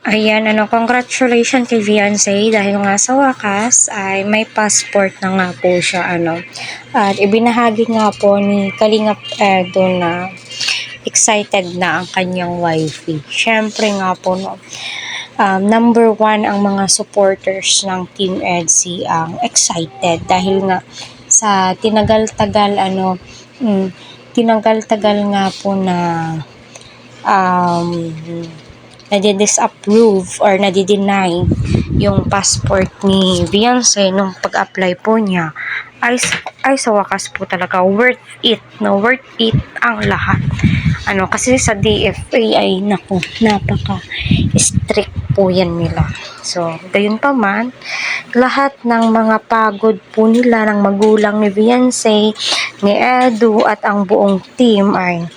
Ayan, congratulations kay Beyonce dahil nga sa wakas ay may passport na nga po siya, At ibinahagi nga po ni Kalingap Edo na excited na ang kanyang wifey. Syempre nga po, no, number one ang mga supporters ng Team EDSI ang excited dahil nga sa tinagal-tagal nga po na um, nadi-disapprove or nadi-deny yung passport ni Beyonce nung pag-apply po niya ay sa wakas po talaga worth it, no, worth it ang lahat. Kasi sa DFA ay napaka strict po yan nila. So, gayon pa man, lahat ng mga pagod po nila ng magulang ni Beyonce, ni Edu at ang buong team ay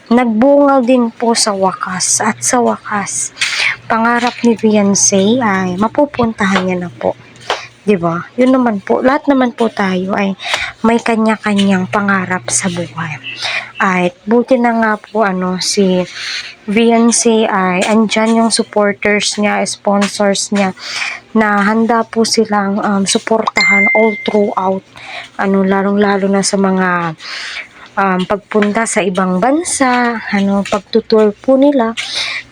nagbunga din po sa wakas. At sa wakas, pangarap ni Beyonce ay mapupuntahan niya na po. 'Di ba? Yun naman po, lahat naman po tayo ay may kanya-kanyang pangarap sa buhay. At buti na nga po si Beyonce ay andyan yung supporters niya, sponsors niya na handa po silang suportahan all throughout. Lalong-lalo na sa mga pagpunta sa ibang bansa, pagtutour po nila,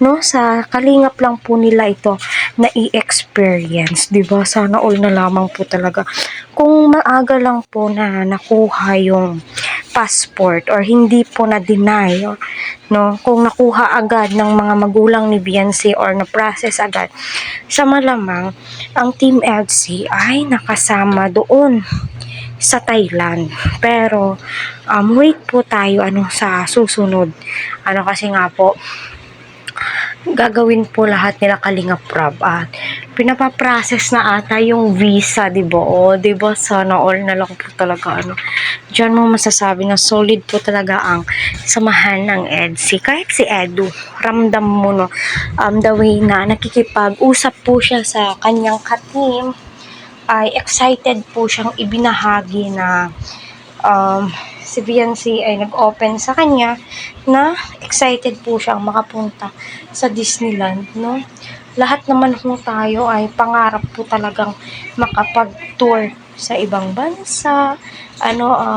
no, sa kalingap lang po nila ito na i-experience, 'di ba? Sana all na lamang po talaga. Kung maaga lang po na nakuha yung passport or hindi po na deny, no, kung nakuha agad ng mga magulang ni Beyonce or na-process agad, sa malamang ang Team EDSI ay nakasama doon sa Thailand. Pero wait po tayo sa susunod. Kasi nga po gagawin po lahat nila Kalingap Prab at pinapaprocess na ata yung visa, 'di ba? Di ba, sana all na lang po talaga Diyan mo masasabi na solid po talaga ang samahan ng EDSI. Kahit si Edu, ramdam mo, no, the way na nakikipag-usap po siya sa kanyang ka-team, ay excited po siyang ibinahagi na si Beyonce ay nag-open sa kanya na excited po siyang makapunta sa Disneyland, no? Lahat naman po tayo ay pangarap po talagang makapag-tour sa ibang bansa,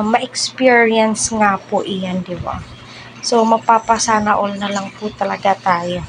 ma-experience nga po iyan, di ba? So, mapapasana all na lang po talaga tayo.